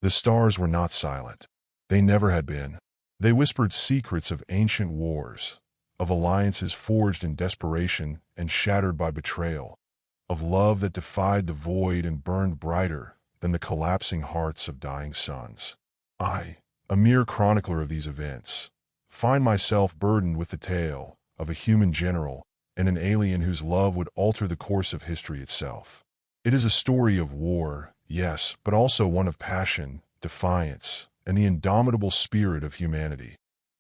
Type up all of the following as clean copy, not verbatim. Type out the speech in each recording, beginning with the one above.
The stars were not silent. They never had been. They whispered secrets of ancient wars, of alliances forged in desperation and shattered by betrayal, of love that defied the void and burned brighter than the collapsing hearts of dying suns. I, a mere chronicler of these events, find myself burdened with the tale of a human general and an alien whose love would alter the course of history itself. It is a story of war, yes, but also one of passion, defiance, and the indomitable spirit of humanity.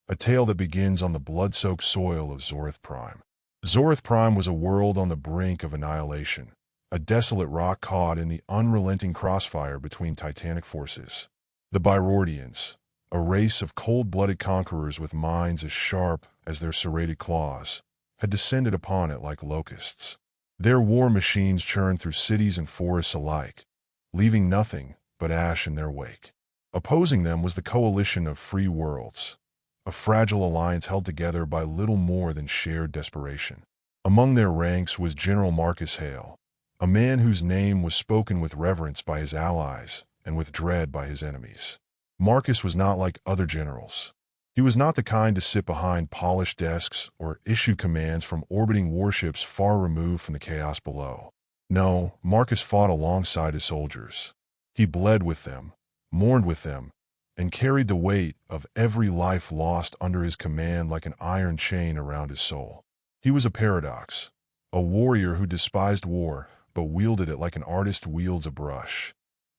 A tale that begins on the blood-soaked soil of Zorth Prime. Zorth Prime was a world on the brink of annihilation, a desolate rock caught in the unrelenting crossfire between titanic forces. The Byrordians, a race of cold-blooded conquerors with minds as sharp as their serrated claws, had descended upon it like locusts. Their war machines churned through cities and forests alike, leaving nothing but ash in their wake. Opposing them was the coalition of free worlds, a fragile alliance held together by little more than shared desperation. Among their ranks was General Marcus Hale, a man whose name was spoken with reverence by his allies and with dread by his enemies. Marcus was not like other generals. He was not the kind to sit behind polished desks or issue commands from orbiting warships far removed from the chaos below. No, Marcus fought alongside his soldiers. He bled with them, mourned with them, and carried the weight of every life lost under his command like an iron chain around his soul. He was a paradox, a warrior who despised war but wielded it like an artist wields a brush,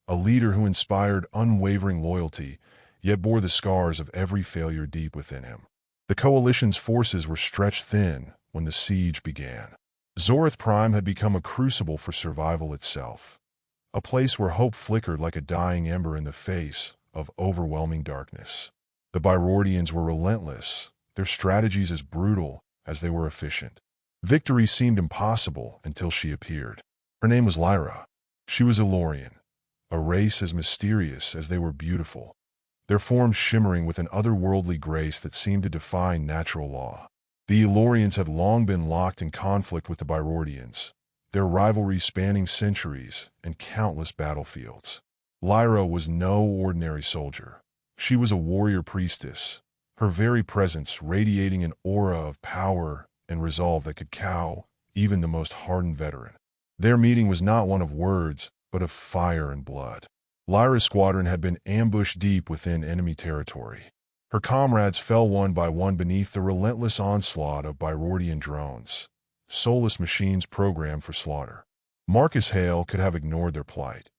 a leader who inspired unwavering loyalty yet bore the scars of every failure deep within him. The coalition's forces were stretched thin when the siege began. Zorth Prime had become a crucible for survival itself, a place where hope flickered like a dying ember in the face of overwhelming darkness. The Byrordians were relentless, their strategies as brutal as they were efficient. Victory seemed impossible until she appeared. Her name was Lyra. She was Aelorian, a race as mysterious as they were beautiful, their forms shimmering with an otherworldly grace that seemed to defy natural law. The Aelorians had long been locked in conflict with the Byrordians, their rivalry spanning centuries and countless battlefields. Lyra was no ordinary soldier. She was a warrior priestess, her very presence radiating an aura of power and resolve that could cow even the most hardened veteran. Their meeting was not one of words, but of fire and blood. Lyra's squadron had been ambushed deep within enemy territory. Her comrades fell one by one beneath the relentless onslaught of Byrordian drones, soulless machines programmed for slaughter. Marcus Hale could have ignored their plight.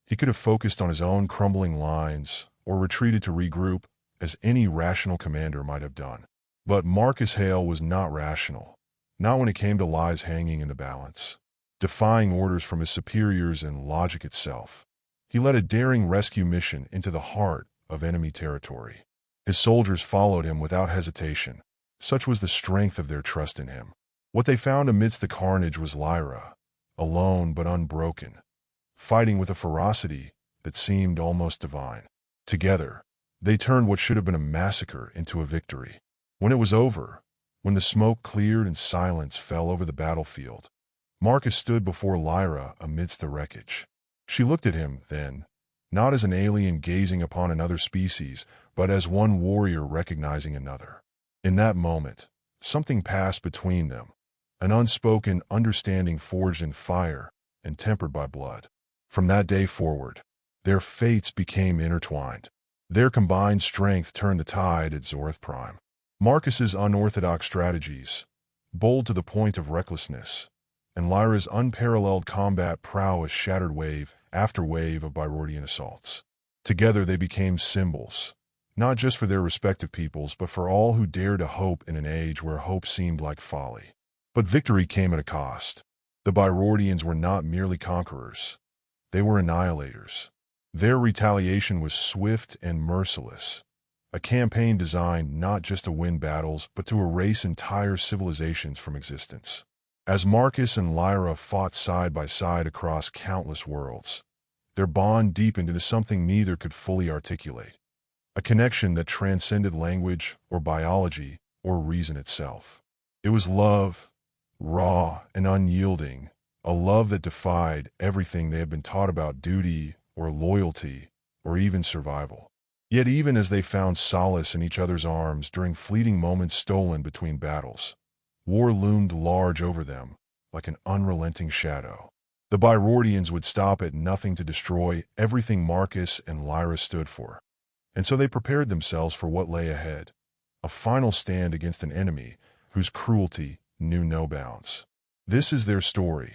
He could have focused on his own crumbling lines or retreated to regroup, as any rational commander might have done. But Marcus Hale was not rational, not when it came to lives hanging in the balance. Defying orders from his superiors and logic itself, he led a daring rescue mission into the heart of enemy territory. His soldiers followed him without hesitation. Such was the strength of their trust in him. What they found amidst the carnage was Lyra, alone but unbroken, fighting with a ferocity that seemed almost divine. Together, they turned what should have been a massacre into a victory. When it was over, when the smoke cleared and silence fell over the battlefield, Marcus stood before Lyra amidst the wreckage. She looked at him, then, not as an alien gazing upon another species, but as one warrior recognizing another. In that moment, something passed between them, an unspoken understanding forged in fire and tempered by blood. From that day forward, their fates became intertwined. Their combined strength turned the tide at Zorth Prime. Marcus's unorthodox strategies, bold to the point of recklessness, and Lyra's unparalleled combat prowess shattered wave after wave of Byrordian assaults. Together they became symbols, not just for their respective peoples, but for all who dared to hope in an age where hope seemed like folly. But victory came at a cost. The Byrordians were not merely conquerors. They were annihilators. Their retaliation was swift and merciless, a campaign designed not just to win battles, but to erase entire civilizations from existence. As Marcus and Lyra fought side by side across countless worlds, their bond deepened into something neither could fully articulate, a connection that transcended language or biology or reason itself. It was love, raw and unyielding, a love that defied everything they had been taught about duty or loyalty or even survival. Yet even as they found solace in each other's arms during fleeting moments stolen between battles, war loomed large over them, like an unrelenting shadow. The Byrordians would stop at nothing to destroy everything Marcus and Lyra stood for, and so they prepared themselves for what lay ahead, a final stand against an enemy whose cruelty knew no bounds. This is their story,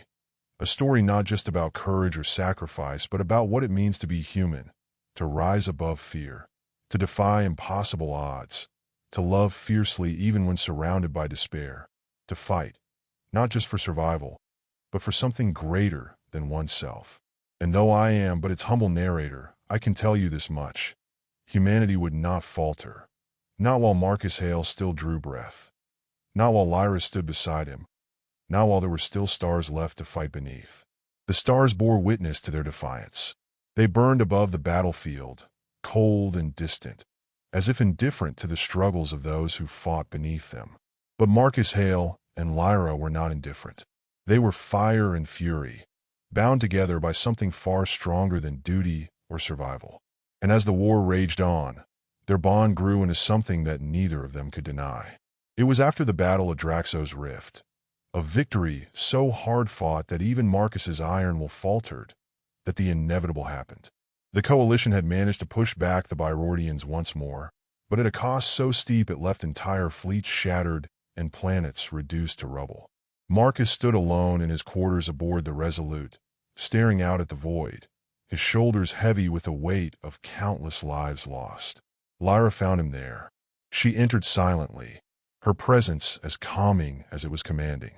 a story not just about courage or sacrifice, but about what it means to be human, to rise above fear, to defy impossible odds, to love fiercely even when surrounded by despair, to fight, not just for survival, but for something greater than oneself. And though I am but its humble narrator, I can tell you this much. Humanity would not falter, not while Marcus Hale still drew breath, not while Lyra stood beside him, not while there were still stars left to fight beneath. The stars bore witness to their defiance. They burned above the battlefield, cold and distant, as if indifferent to the struggles of those who fought beneath them. But Marcus Hale and Lyra were not indifferent. They were fire and fury, bound together by something far stronger than duty or survival. And as the war raged on, their bond grew into something that neither of them could deny. It was after the Battle of Draxos Rift, a victory so hard-fought that even Marcus's iron will faltered, that the inevitable happened. The coalition had managed to push back the Byrordians once more, but at a cost so steep it left entire fleets shattered and planets reduced to rubble. Marcus stood alone in his quarters aboard the Resolute, staring out at the void, his shoulders heavy with the weight of countless lives lost. Lyra found him there. She entered silently, her presence as calming as it was commanding.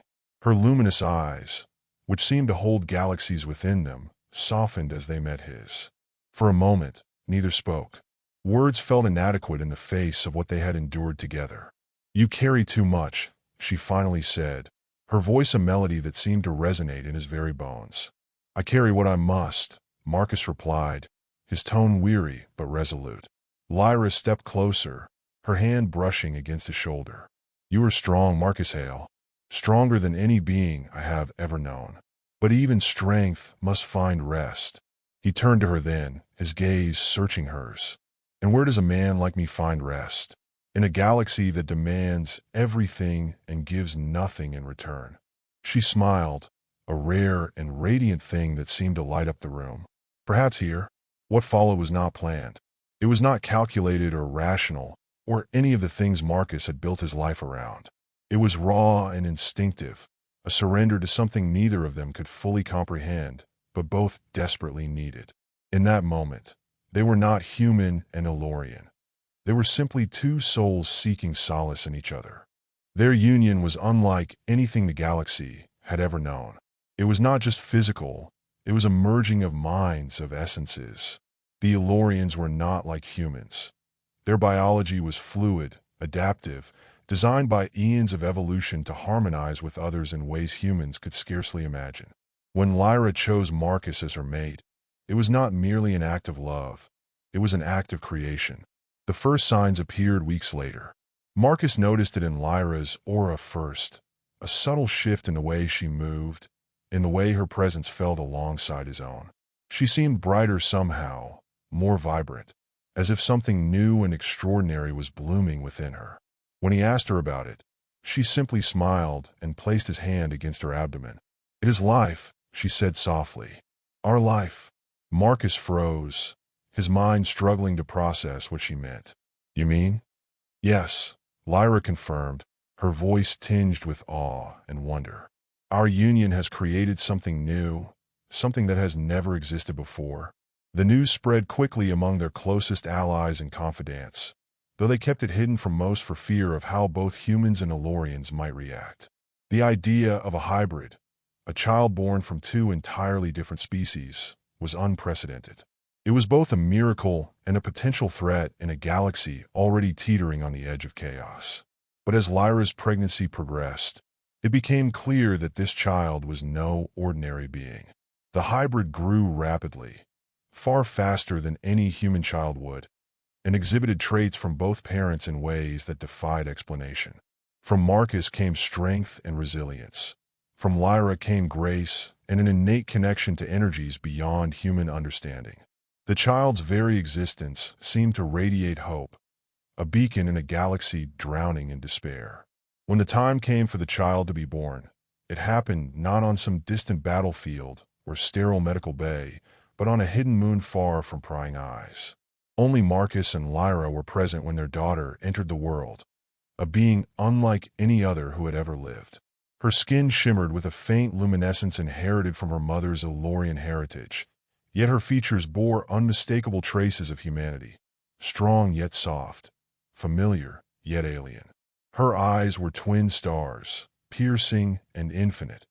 Her luminous eyes, which seemed to hold galaxies within them, softened as they met his. For a moment, neither spoke. Words felt inadequate in the face of what they had endured together. "You carry too much," she finally said, her voice a melody that seemed to resonate in his very bones. "I carry what I must," Marcus replied, his tone weary but resolute. Lyra stepped closer, her hand brushing against his shoulder. "You are strong, Marcus Hale, stronger than any being I have ever known. But even strength must find rest." He turned to her then, his gaze searching hers. "And where does a man like me find rest? In a galaxy that demands everything and gives nothing in return." She smiled, a rare and radiant thing that seemed to light up the room. "Perhaps here." What followed was not planned. It was not calculated or rational, or any of the things Marcus had built his life around. It was raw and instinctive, a surrender to something neither of them could fully comprehend, but both desperately needed. In that moment, they were not human and Aelorian. They were simply two souls seeking solace in each other. Their union was unlike anything the galaxy had ever known. It was not just physical, it was a merging of minds, of essences. The Aelorians were not like humans. Their biology was fluid, adaptive, designed by eons of evolution to harmonize with others in ways humans could scarcely imagine. When Lyra chose Marcus as her mate, it was not merely an act of love, it was an act of creation. The first signs appeared weeks later. Marcus noticed it in Lyra's aura first, a subtle shift in the way she moved, in the way her presence felt alongside his own. She seemed brighter somehow, more vibrant, as if something new and extraordinary was blooming within her. When he asked her about it, she simply smiled and placed his hand against her abdomen. "It is life," she said softly. "Our life." Marcus froze, his mind struggling to process what she meant. "You mean?" "Yes," Lyra confirmed, her voice tinged with awe and wonder. "Our union has created something new, something that has never existed before." The news spread quickly among their closest allies and confidants, though they kept it hidden from most for fear of how both humans and Aelorians might react. The idea of a hybrid, a child born from two entirely different species, was unprecedented. It was both a miracle and a potential threat in a galaxy already teetering on the edge of chaos. But as Lyra's pregnancy progressed, it became clear that this child was no ordinary being. The hybrid grew rapidly, far faster than any human child would, and exhibited traits from both parents in ways that defied explanation. From Marcus came strength and resilience. From Lyra came grace and an innate connection to energies beyond human understanding. The child's very existence seemed to radiate hope, a beacon in a galaxy drowning in despair. When the time came for the child to be born, it happened not on some distant battlefield or sterile medical bay, but on a hidden moon far from prying eyes. Only Marcus and Lyra were present when their daughter entered the world, a being unlike any other who had ever lived. Her skin shimmered with a faint luminescence inherited from her mother's Aelorian heritage, yet her features bore unmistakable traces of humanity, strong yet soft, familiar yet alien. Her eyes were twin stars, piercing and infinite,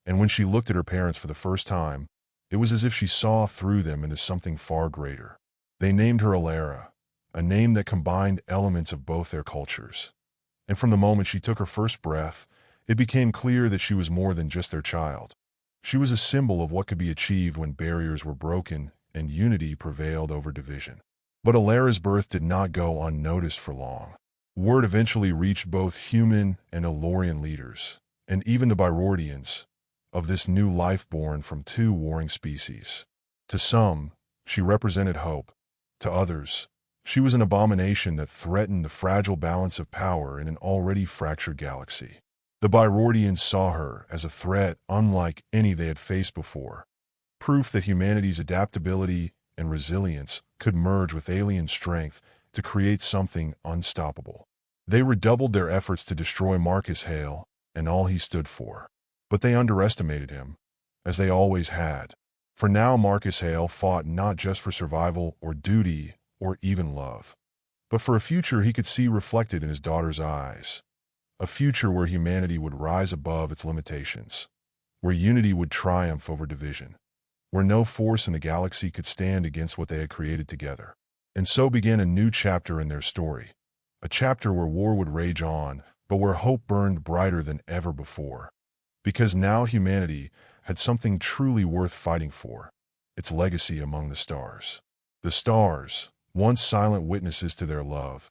and when she looked at her parents for the first time, it was as if she saw through them into something far greater. They named her Alara, a name that combined elements of both their cultures. And from the moment she took her first breath, it became clear that she was more than just their child. She was a symbol of what could be achieved when barriers were broken and unity prevailed over division. But Alara's birth did not go unnoticed for long. Word eventually reached both human and Aelorian leaders, and even the Byrordians, of this new life born from two warring species. To some, she represented hope. To others, she was an abomination that threatened the fragile balance of power in an already fractured galaxy. The Byrordians saw her as a threat unlike any they had faced before, proof that humanity's adaptability and resilience could merge with alien strength to create something unstoppable. They redoubled their efforts to destroy Marcus Hale and all he stood for. But they underestimated him, as they always had. For now Marcus Hale fought not just for survival or duty or even love, but for a future he could see reflected in his daughter's eyes. A future where humanity would rise above its limitations, where unity would triumph over division, where no force in the galaxy could stand against what they had created together. And so began a new chapter in their story, a chapter where war would rage on, but where hope burned brighter than ever before. Because now humanity had something truly worth fighting for, its legacy among the stars. The stars, once silent witnesses to their love,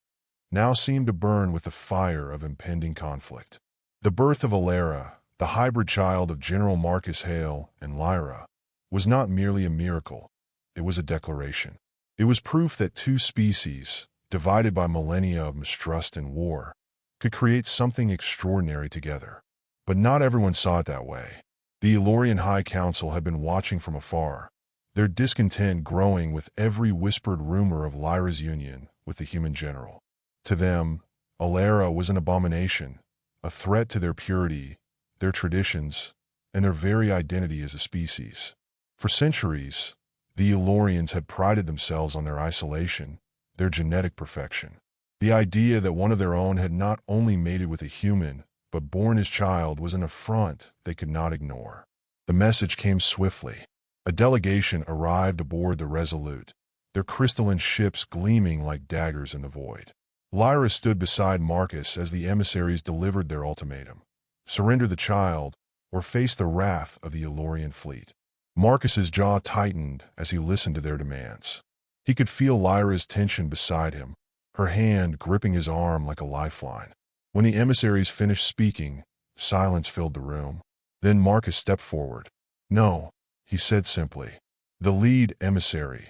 now seemed to burn with the fire of impending conflict. The birth of Alara, the hybrid child of General Marcus Hale and Lyra, was not merely a miracle, it was a declaration. It was proof that two species, divided by millennia of mistrust and war, could create something extraordinary together. But not everyone saw it that way. The Aelorian High Council had been watching from afar, their discontent growing with every whispered rumor of Lyra's union with the human general. To them, Alara was an abomination, a threat to their purity, their traditions, and their very identity as a species. For centuries, the Aelorians had prided themselves on their isolation, their genetic perfection. The idea that one of their own had not only mated with a human, but born his child was an affront they could not ignore. The message came swiftly. A delegation arrived aboard the Resolute, their crystalline ships gleaming like daggers in the void. Lyra stood beside Marcus as the emissaries delivered their ultimatum: surrender the child, or face the wrath of the Aelorian fleet. Marcus's jaw tightened as he listened to their demands. He could feel Lyra's tension beside him, her hand gripping his arm like a lifeline. When the emissaries finished speaking, silence filled the room. Then Marcus stepped forward. "No," he said simply. The lead emissary,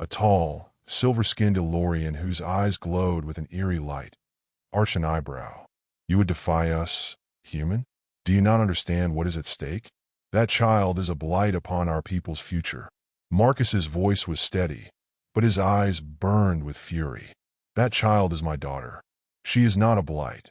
a tall, silver-skinned Aelorian whose eyes glowed with an eerie light, arched an eyebrow. "You would defy us, human? Do you not understand what is at stake? That child is a blight upon our people's future." Marcus's voice was steady, but his eyes burned with fury. "That child is my daughter. She is not a blight.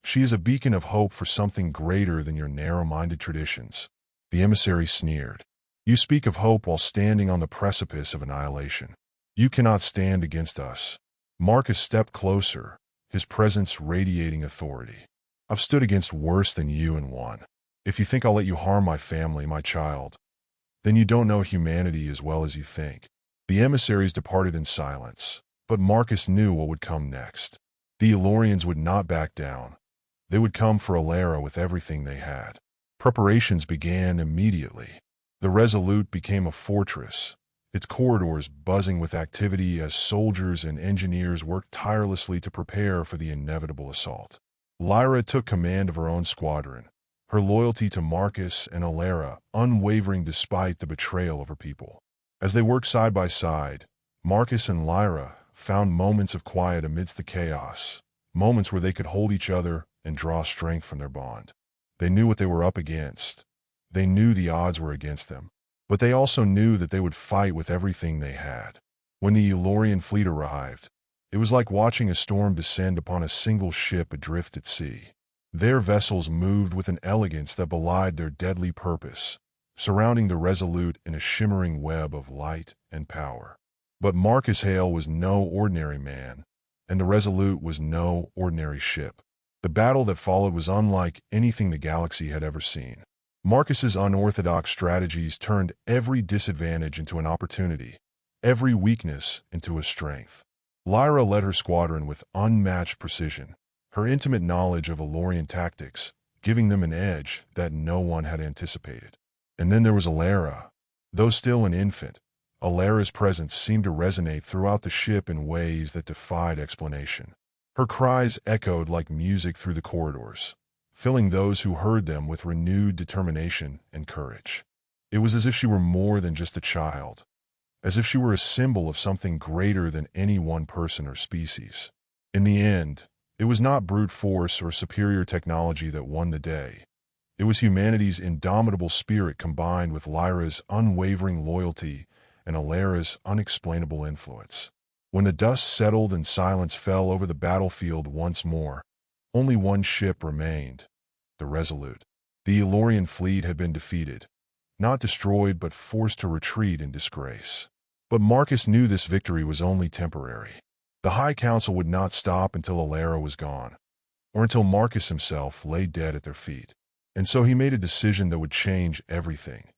She is a beacon of hope for something greater than your narrow-minded traditions." The emissary sneered. "You speak of hope while standing on the precipice of annihilation. You cannot stand against us." Marcus stepped closer, his presence radiating authority. "I've stood against worse than you and won. If you think I'll let you harm my family, my child, then you don't know humanity as well as you think." The emissaries departed in silence, but Marcus knew what would come next. The Aelorians would not back down. They would come for Alara with everything they had. Preparations began immediately. The Resolute became a fortress, its corridors buzzing with activity as soldiers and engineers worked tirelessly to prepare for the inevitable assault. Lyra took command of her own squadron, her loyalty to Marcus and Alara unwavering despite the betrayal of her people. As they worked side by side, Marcus and Lyra found moments of quiet amidst the chaos, moments where they could hold each other and draw strength from their bond. They knew what they were up against. They knew the odds were against them. But they also knew that they would fight with everything they had. When the Aelorian fleet arrived, it was like watching a storm descend upon a single ship adrift at sea. Their vessels moved with an elegance that belied their deadly purpose, surrounding the Resolute in a shimmering web of light and power. But Marcus Hale was no ordinary man, and the Resolute was no ordinary ship. The battle that followed was unlike anything the galaxy had ever seen. Marcus's unorthodox strategies turned every disadvantage into an opportunity, every weakness into a strength. Lyra led her squadron with unmatched precision, her intimate knowledge of Aelorian tactics giving them an edge that no one had anticipated. And then there was Alara. Though still an infant, Alara's presence seemed to resonate throughout the ship in ways that defied explanation. Her cries echoed like music through the corridors, filling those who heard them with renewed determination and courage. It was as if she were more than just a child, as if she were a symbol of something greater than any one person or species. In the end, it was not brute force or superior technology that won the day. It was humanity's indomitable spirit combined with Lyra's unwavering loyalty and Alara's unexplainable influence. When the dust settled and silence fell over the battlefield once more, only one ship remained, the Resolute. The Aelorian fleet had been defeated, not destroyed but forced to retreat in disgrace. But Marcus knew this victory was only temporary. The High Council would not stop until Alara was gone, or until Marcus himself lay dead at their feet. And so he made a decision that would change everything.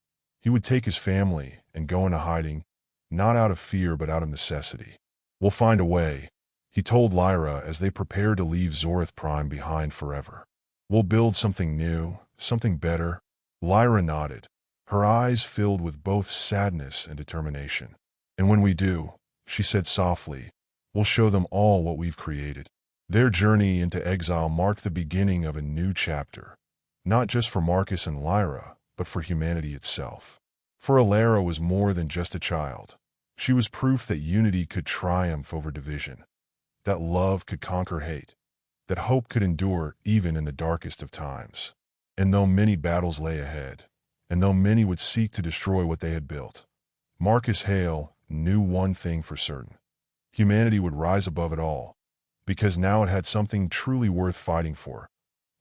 He would take his family and go into hiding, not out of fear but out of necessity. "We'll find a way," he told Lyra as they prepared to leave Zorith Prime behind forever. "We'll build something new, something better." Lyra nodded, her eyes filled with both sadness and determination. "And when we do," she said softly, "we'll show them all what we've created." Their journey into exile marked the beginning of a new chapter, not just for Marcus and Lyra, but for humanity itself. For Alara was more than just a child. She was proof that unity could triumph over division, that love could conquer hate, that hope could endure even in the darkest of times. And though many battles lay ahead, and though many would seek to destroy what they had built, Marcus Hale knew one thing for certain. Humanity would rise above it all, because now it had something truly worth fighting for,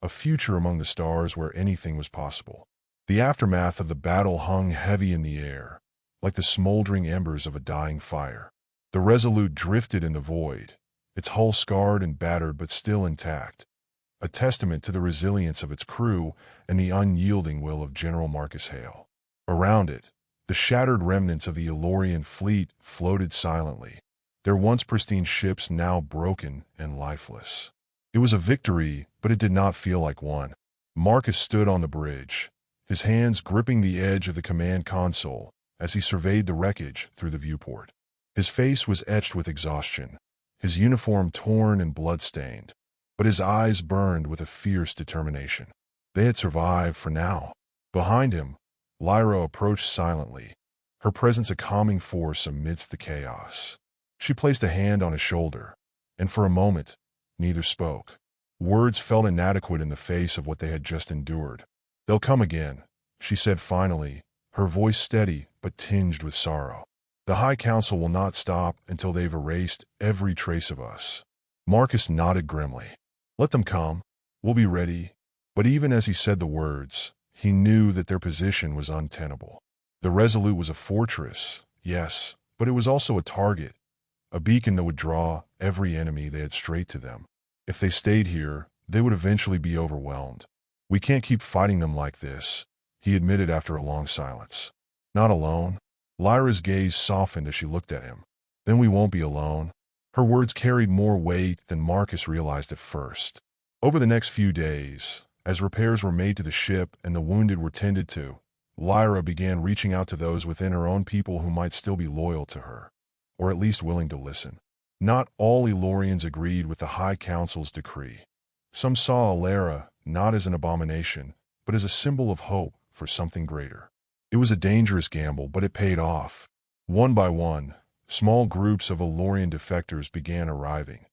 a future among the stars where anything was possible. The aftermath of the battle hung heavy in the air, like the smoldering embers of a dying fire. The Resolute drifted in the void, its hull scarred and battered but still intact, a testament to the resilience of its crew and the unyielding will of General Marcus Hale. Around it, the shattered remnants of the Aelorian fleet floated silently, their once pristine ships now broken and lifeless. It was a victory, but it did not feel like one. Marcus stood on the bridge, his hands gripping the edge of the command console as he surveyed the wreckage through the viewport. His face was etched with exhaustion, his uniform torn and blood-stained, but his eyes burned with a fierce determination. They had survived for now. Behind him, Lyra approached silently, her presence a calming force amidst the chaos. She placed a hand on his shoulder, and for a moment, neither spoke. Words felt inadequate in the face of what they had just endured. "They'll come again," she said finally, her voice steady but tinged with sorrow. "The High Council will not stop until they've erased every trace of us." Marcus nodded grimly. "Let them come. We'll be ready." But even as he said the words, he knew that their position was untenable. The Resolute was a fortress, yes, but it was also a target, a beacon that would draw every enemy they had straight to them. If they stayed here, they would eventually be overwhelmed. "We can't keep fighting them like this," he admitted after a long silence. "Not alone." Lyra's gaze softened as she looked at him. "Then we won't be alone." Her words carried more weight than Marcus realized at first. Over the next few days, as repairs were made to the ship and the wounded were tended to, Lyra began reaching out to those within her own people who might still be loyal to her, or at least willing to listen. Not all Aelorians agreed with the High Council's decree. Some saw Alara not as an abomination, but as a symbol of hope for something greater. It was a dangerous gamble, but it paid off. One by one, small groups of Aelorian defectors began arriving.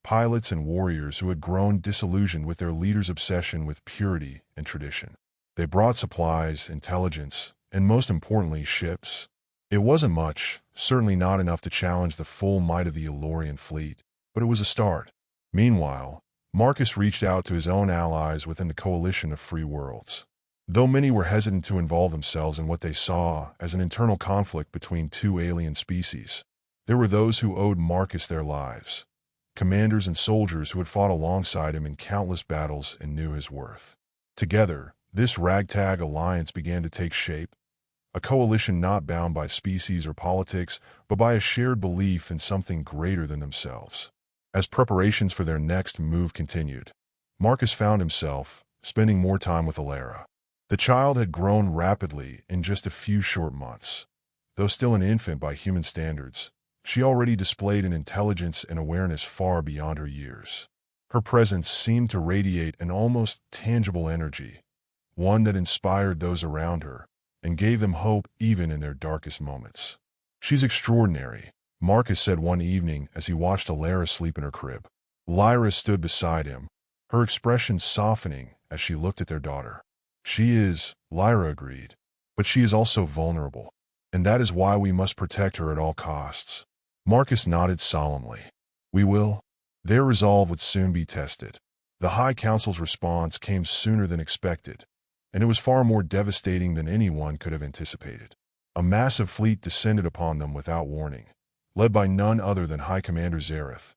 Pilots and warriors who had grown disillusioned with their leader's obsession with purity and tradition. They brought supplies, intelligence, and most importantly, ships. It wasn't much, certainly not enough to challenge the full might of the Aelorian fleet, but it was a start. Meanwhile, Marcus reached out to his own allies within the coalition of free worlds. Though many were hesitant to involve themselves in what they saw as an internal conflict between two alien species, there were those who owed Marcus their lives. Commanders and soldiers who had fought alongside him in countless battles and knew his worth. Together, this ragtag alliance began to take shape, a coalition not bound by species or politics, but by a shared belief in something greater than themselves. As preparations for their next move continued, Marcus found himself spending more time with Alara. The child had grown rapidly in just a few short months. Though still an infant by human standards, she already displayed an intelligence and awareness far beyond her years. Her presence seemed to radiate an almost tangible energy, one that inspired those around her and gave them hope even in their darkest moments. "She's extraordinary," Marcus said one evening as he watched Alara sleep in her crib. Lyra stood beside him, her expression softening as she looked at their daughter. "She is," Lyra agreed, "but she is also vulnerable, and that is why we must protect her at all costs." Marcus nodded solemnly. "We will." Their resolve would soon be tested. The High Council's response came sooner than expected, and it was far more devastating than anyone could have anticipated. A massive fleet descended upon them without warning, led by none other than High Commander Zareth,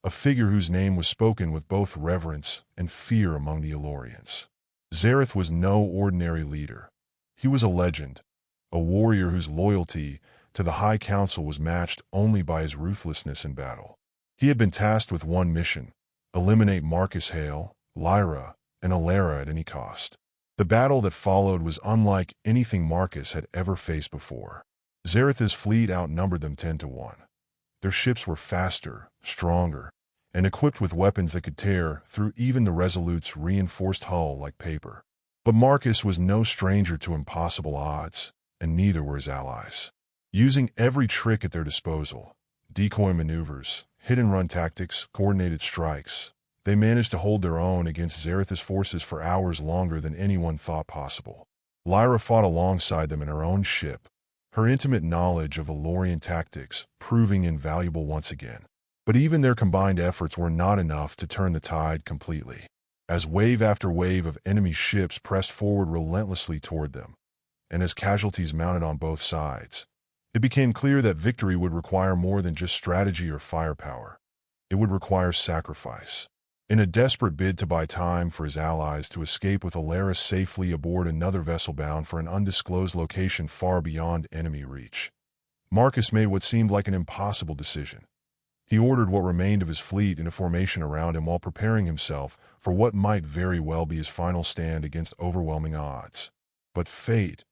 a figure whose name was spoken with both reverence and fear among the Aelorians. Zareth was no ordinary leader. He was a legend, a warrior whose loyalty to the High Council was matched only by his ruthlessness in battle. He had been tasked with one mission: eliminate Marcus Hale, Lyra, and Alara at any cost. The battle that followed was unlike anything Marcus had ever faced before. Zareth's fleet outnumbered them 10 to 1. Their ships were faster, stronger, and equipped with weapons that could tear through even the Resolute's reinforced hull like paper. But Marcus was no stranger to impossible odds, and neither were his allies. Using every trick at their disposal, decoy maneuvers, hit-and-run tactics, coordinated strikes, they managed to hold their own against Zareth's forces for hours longer than anyone thought possible. Lyra fought alongside them in her own ship, her intimate knowledge of Aelorian tactics proving invaluable once again. But even their combined efforts were not enough to turn the tide completely. As wave after wave of enemy ships pressed forward relentlessly toward them, and as casualties mounted on both sides, it became clear that victory would require more than just strategy or firepower. It would require sacrifice. In a desperate bid to buy time for his allies to escape with Alara safely aboard another vessel bound for an undisclosed location far beyond enemy reach, Marcus made what seemed like an impossible decision. He ordered what remained of his fleet into formation around him while preparing himself for what might very well be his final stand against overwhelming odds. But fate,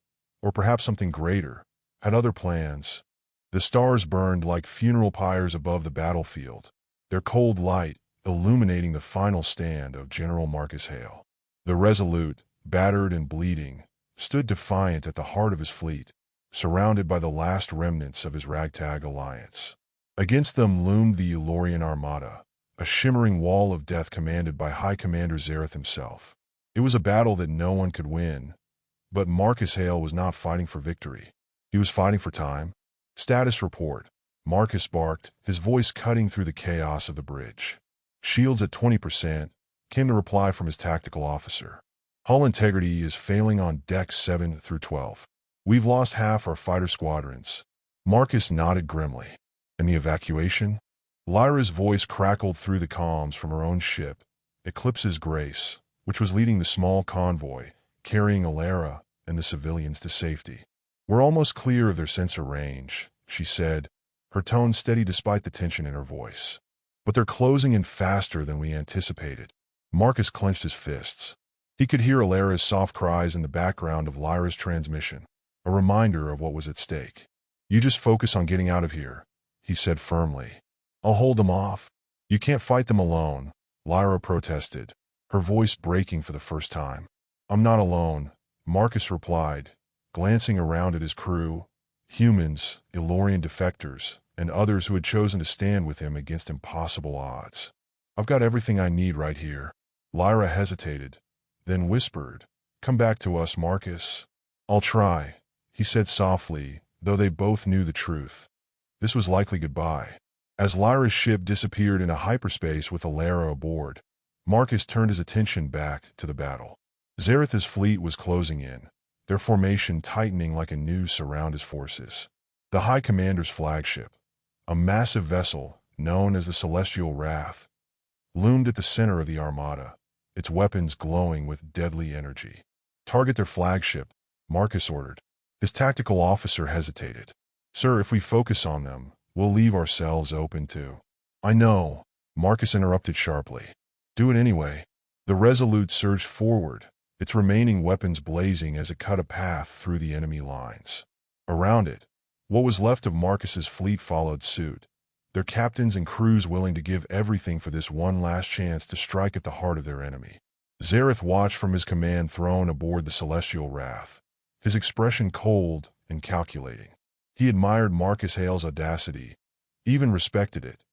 or perhaps something greater, had other plans. The stars burned like funeral pyres above the battlefield, their cold light illuminating the final stand of General Marcus Hale. The Resolute, battered and bleeding, stood defiant at the heart of his fleet, surrounded by the last remnants of his ragtag alliance. Against them loomed the Aelorian Armada, a shimmering wall of death commanded by High Commander Zareth himself. It was a battle that no one could win, but Marcus Hale was not fighting for victory. He was fighting for time. "Status report," Marcus barked, his voice cutting through the chaos of the bridge. "Shields at 20%, came the reply from his tactical officer. "Hull integrity is failing on decks 7 through 12. We've lost half our fighter squadrons." Marcus nodded grimly. "And the evacuation?" Lyra's voice crackled through the comms from her own ship, Eclipse's Grace, which was leading the small convoy, carrying Alara and the civilians to safety. "We're almost clear of their sensor range," she said, her tone steady despite the tension in her voice. "But they're closing in faster than we anticipated." Marcus clenched his fists. He could hear Alara's soft cries in the background of Lyra's transmission, a reminder of what was at stake. "You just focus on getting out of here," he said firmly. "I'll hold them off." "You can't fight them alone," Lyra protested, her voice breaking for the first time. "I'm not alone," Marcus replied, glancing around at his crew. humans, Aelorian defectors, and others who had chosen to stand with him against impossible odds. "I've got everything I need right here." Lyra hesitated, then whispered, "Come back to us, Marcus." "I'll try," he said softly, though they both knew the truth. This was likely goodbye. As Lyra's ship disappeared into hyperspace with Alara aboard, Marcus turned his attention back to the battle. Xerath's fleet was closing in, their formation tightening like a noose around his forces. The High Commander's flagship, a massive vessel known as the Celestial Wrath, loomed at the center of the armada, its weapons glowing with deadly energy. "Target their flagship," Marcus ordered. His tactical officer hesitated. "Sir, if we focus on them, we'll leave ourselves open to—" "I know," Marcus interrupted sharply. "Do it anyway." The Resolute surged forward, its remaining weapons blazing as it cut a path through the enemy lines. Around it, what was left of Marcus's fleet followed suit, their captains and crews willing to give everything for this one last chance to strike at the heart of their enemy. Xerath watched from his command throne aboard the Celestial Wrath, his expression cold and calculating. He admired Marcus Hale's audacity, even respected it,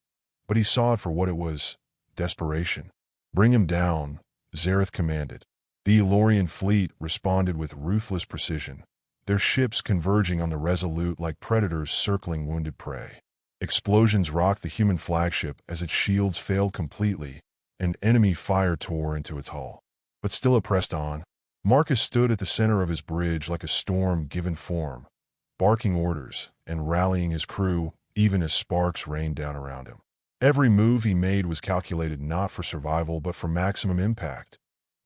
but he saw it for what it was: desperation. "Bring him down," Xerath commanded. The Aelorian fleet responded with ruthless precision, their ships converging on the Resolute like predators circling wounded prey. Explosions rocked the human flagship as its shields failed completely, and enemy fire tore into its hull. But still it pressed on. Marcus stood at the center of his bridge like a storm given form, barking orders and rallying his crew even as sparks rained down around him. Every move he made was calculated not for survival but for maximum impact,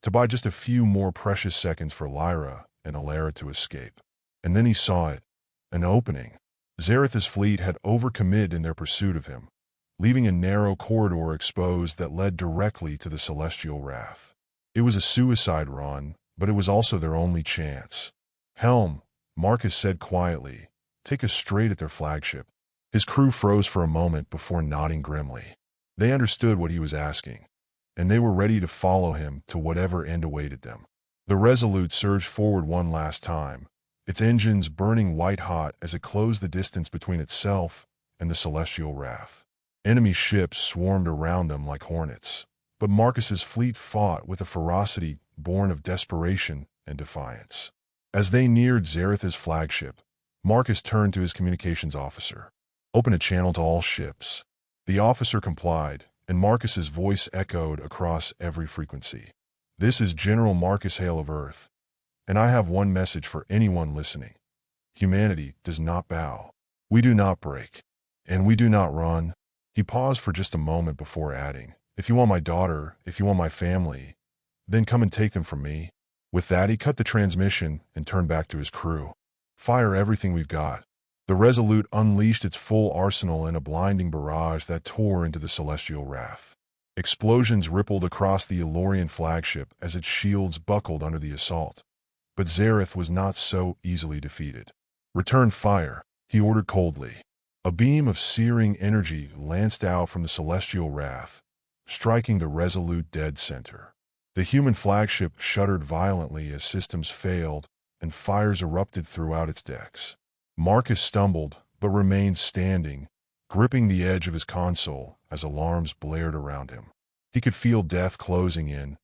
to buy just a few more precious seconds for Lyra and Alara to escape. And then he saw it, an opening. Xerath's fleet had overcommitted in their pursuit of him, leaving a narrow corridor exposed that led directly to the Celestial Wrath. It was a suicide run, but it was also their only chance. "Helm," Marcus said quietly, "take us straight at their flagship." His crew froze for a moment before nodding grimly. They understood what he was asking, and they were ready to follow him to whatever end awaited them. The Resolute surged forward one last time, its engines burning white-hot as it closed the distance between itself and the Celestial Wrath. Enemy ships swarmed around them like hornets, but Marcus's fleet fought with a ferocity born of desperation and defiance. As they neared Xerath's flagship, Marcus turned to his communications officer. "Open a channel to all ships." The officer complied, and Marcus's voice echoed across every frequency. "This is General Marcus Hale of Earth, and I have one message for anyone listening. Humanity does not bow. We do not break. And we do not run." He paused for just a moment before adding, "If you want my daughter, if you want my family, then come and take them from me." With that, he cut the transmission and turned back to his crew. "Fire everything we've got." The Resolute unleashed its full arsenal in a blinding barrage that tore into the Celestial Wrath. Explosions rippled across the Aelorian flagship as its shields buckled under the assault. But Xerath was not so easily defeated. "Return fire," he ordered coldly. A beam of searing energy lanced out from the Celestial Wrath, striking the Resolute dead center. The human flagship shuddered violently as systems failed and fires erupted throughout its decks. Marcus stumbled, but remained standing, gripping the edge of his console as alarms blared around him. He could feel death closing in,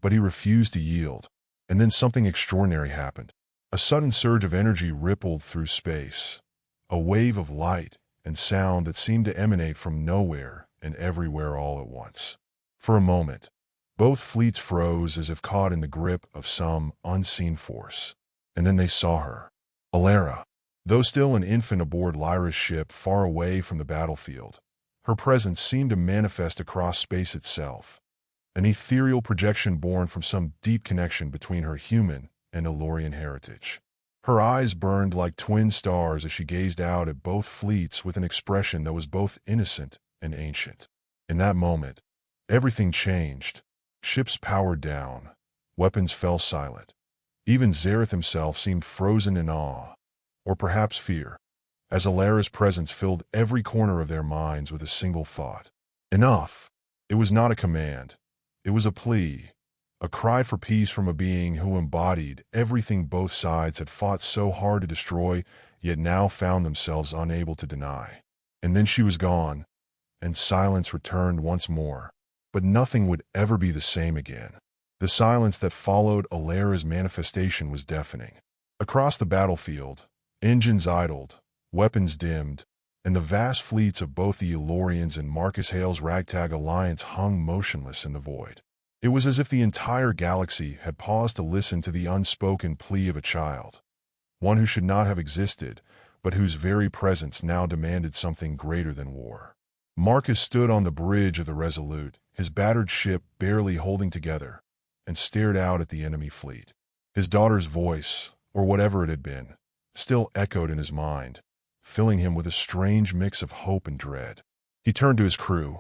but he refused to yield. And then something extraordinary happened. A sudden surge of energy rippled through space, a wave of light and sound that seemed to emanate from nowhere and everywhere all at once. For a moment, both fleets froze as if caught in the grip of some unseen force. And then they saw her. Alara. Though still an infant aboard Lyra's ship far away from the battlefield, her presence seemed to manifest across space itself, an ethereal projection born from some deep connection between her human and Aelorian heritage. Her eyes burned like twin stars as she gazed out at both fleets with an expression that was both innocent and ancient. In that moment, everything changed. Ships powered down, weapons fell silent. Even Xerath himself seemed frozen in awe, or perhaps fear, as Alara's presence filled every corner of their minds with a single thought. Enough! It was not a command. It was a plea, a cry for peace from a being who embodied everything both sides had fought so hard to destroy, yet now found themselves unable to deny. And then she was gone, and silence returned once more. But nothing would ever be the same again. The silence that followed Alara's manifestation was deafening. Across the battlefield, engines idled, weapons dimmed, and the vast fleets of both the Aelorians and Marcus Hale's ragtag alliance hung motionless in the void. It was as if the entire galaxy had paused to listen to the unspoken plea of a child, one who should not have existed, but whose very presence now demanded something greater than war. Marcus stood on the bridge of the Resolute, his battered ship barely holding together, and stared out at the enemy fleet. His daughter's voice, or whatever it had been, still echoed in his mind, filling him with a strange mix of hope and dread. He turned to his crew,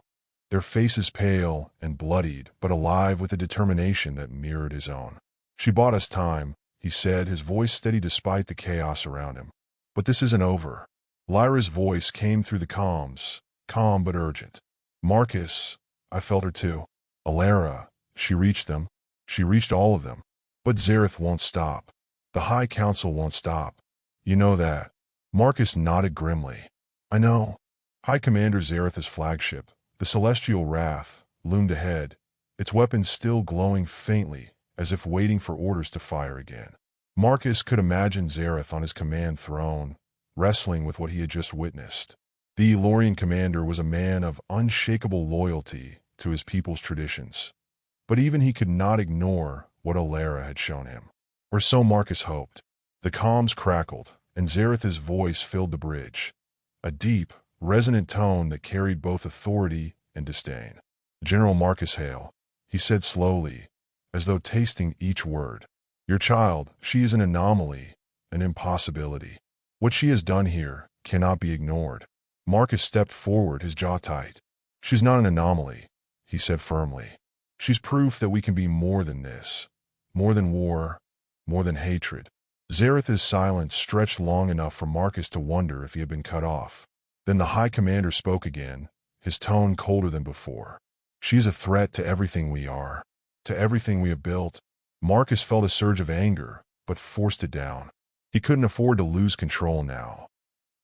their faces pale and bloodied, but alive with a determination that mirrored his own. "She bought us time," he said, his voice steady despite the chaos around him. "But this isn't over." Lyra's voice came through the comms, calm but urgent. "Marcus, I felt her too. Alara, she reached them. She reached all of them. But Zareth won't stop. The High Council won't stop. You know that." Marcus nodded grimly. "I know." High Commander Zareth's flagship, the Celestial Wrath, loomed ahead, its weapons still glowing faintly, as if waiting for orders to fire again. Marcus could imagine Zareth on his command throne, wrestling with what he had just witnessed. The Aelorian commander was a man of unshakable loyalty to his people's traditions, but even he could not ignore what Alara had shown him. Or so Marcus hoped. The comms crackled, and Zareth's voice filled the bridge, a deep, resonant tone that carried both authority and disdain. "General Marcus Hale," he said slowly, as though tasting each word. "Your child, she is an anomaly, an impossibility. What she has done here cannot be ignored." Marcus stepped forward, his jaw tight. "She's not an anomaly," he said firmly. "She's proof that we can be more than this. More than war, more than hatred." Zareth's silence stretched long enough for Marcus to wonder if he had been cut off. Then the High Commander spoke again, his tone colder than before. "She is a threat to everything we are, to everything we have built." Marcus felt a surge of anger, but forced it down. He couldn't afford to lose control now.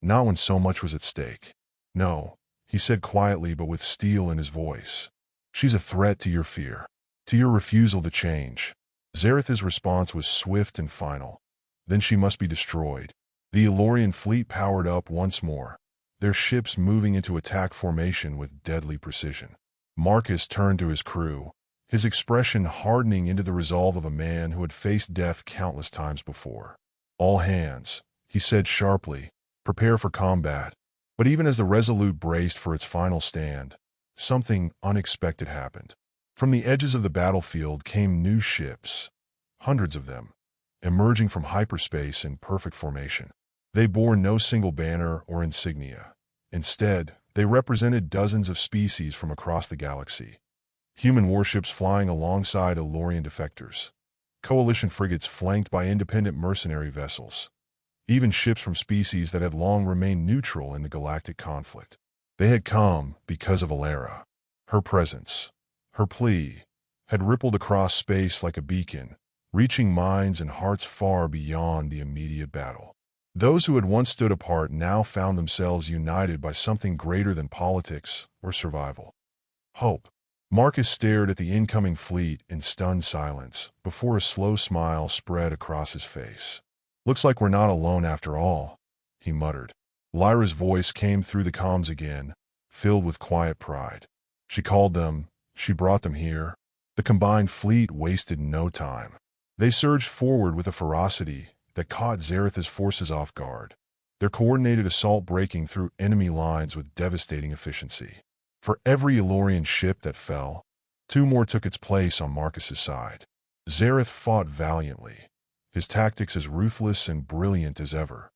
Not when so much was at stake. "No," he said quietly but with steel in his voice. "She's a threat to your fear, to your refusal to change." Zareth's response was swift and final. "Then she must be destroyed." The Aelorian fleet powered up once more, their ships moving into attack formation with deadly precision. Marcus turned to his crew, his expression hardening into the resolve of a man who had faced death countless times before. "All hands," he said sharply, "prepare for combat." But even as the Resolute braced for its final stand, something unexpected happened. From the edges of the battlefield came new ships, hundreds of them, emerging from hyperspace in perfect formation. They bore no single banner or insignia. Instead, they represented dozens of species from across the galaxy. Human warships flying alongside Aelorian defectors, coalition frigates flanked by independent mercenary vessels, even ships from species that had long remained neutral in the galactic conflict. They had come because of Alara. Her presence, her plea, had rippled across space like a beacon, reaching minds and hearts far beyond the immediate battle. Those who had once stood apart now found themselves united by something greater than politics or survival. Hope. Marcus stared at the incoming fleet in stunned silence before a slow smile spread across his face. "Looks like we're not alone after all," he muttered. Lyra's voice came through the comms again, filled with quiet pride. "She called them, she brought them here." The combined fleet wasted no time. They surged forward with a ferocity that caught Zareth's forces off guard, their coordinated assault breaking through enemy lines with devastating efficiency. For every Aelorian ship that fell, two more took its place on Marcus's side. Zareth fought valiantly, his tactics as ruthless and brilliant as ever.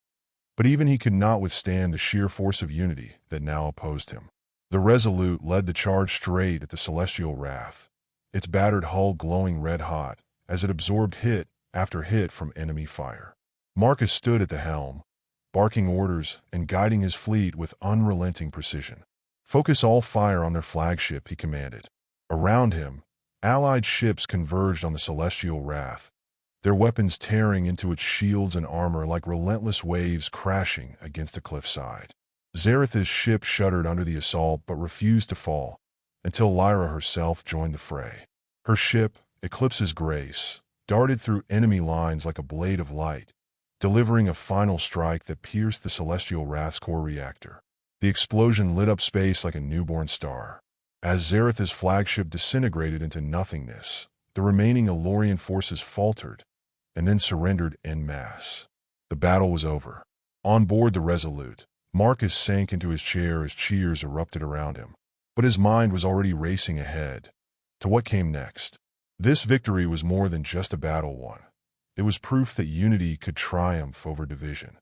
But even he could not withstand the sheer force of unity that now opposed him. The Resolute led the charge straight at the Celestial Wrath, its battered hull glowing red-hot as it absorbed hit after hit from enemy fire. Marcus stood at the helm, barking orders and guiding his fleet with unrelenting precision. "Focus all fire on their flagship," he commanded. Around him, Allied ships converged on the celestial wrath, their weapons tearing into its shields and armor like relentless waves crashing against the cliffside. Xerath's ship shuddered under the assault but refused to fall until Lyra herself joined the fray. Her ship, Eclipse's Grace, darted through enemy lines like a blade of light, delivering a final strike that pierced the celestial wrath's core reactor. The explosion lit up space like a newborn star. As Xerath's flagship disintegrated into nothingness, the remaining Aelorian forces faltered and then surrendered en masse. The battle was over. On board the Resolute, Marcus sank into his chair as cheers erupted around him. But his mind was already racing ahead to what came next. This victory was more than just a battle won. It was proof that unity could triumph over division,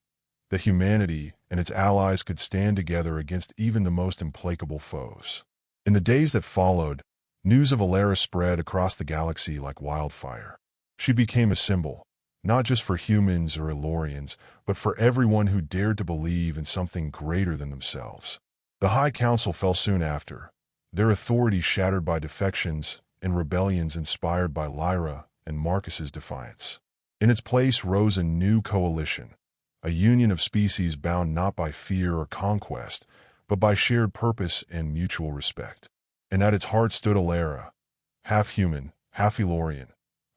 that humanity and its allies could stand together against even the most implacable foes. In the days that followed, news of Alara spread across the galaxy like wildfire. She became a symbol, not just for humans or Aelorians, but for everyone who dared to believe in something greater than themselves. The High Council fell soon after, their authority shattered by defections and rebellions inspired by Lyra and Marcus's defiance. In its place rose a new coalition, a union of species bound not by fear or conquest, but by shared purpose and mutual respect. And at its heart stood Alara, half human, half Aelorian,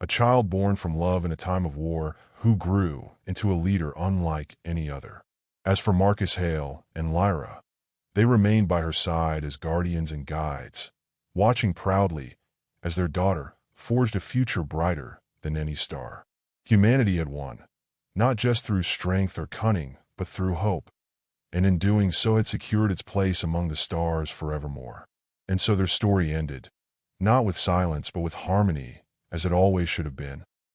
a child born from love in a time of war who grew into a leader unlike any other. As for Marcus Hale and Lyra, they remained by her side as guardians and guides, watching proudly as their daughter forged a future brighter than any star. Humanity had won, not just through strength or cunning, but through hope, and in doing so had secured its place among the stars forevermore. And so their story ended, not with silence but with harmony, as it always should have been.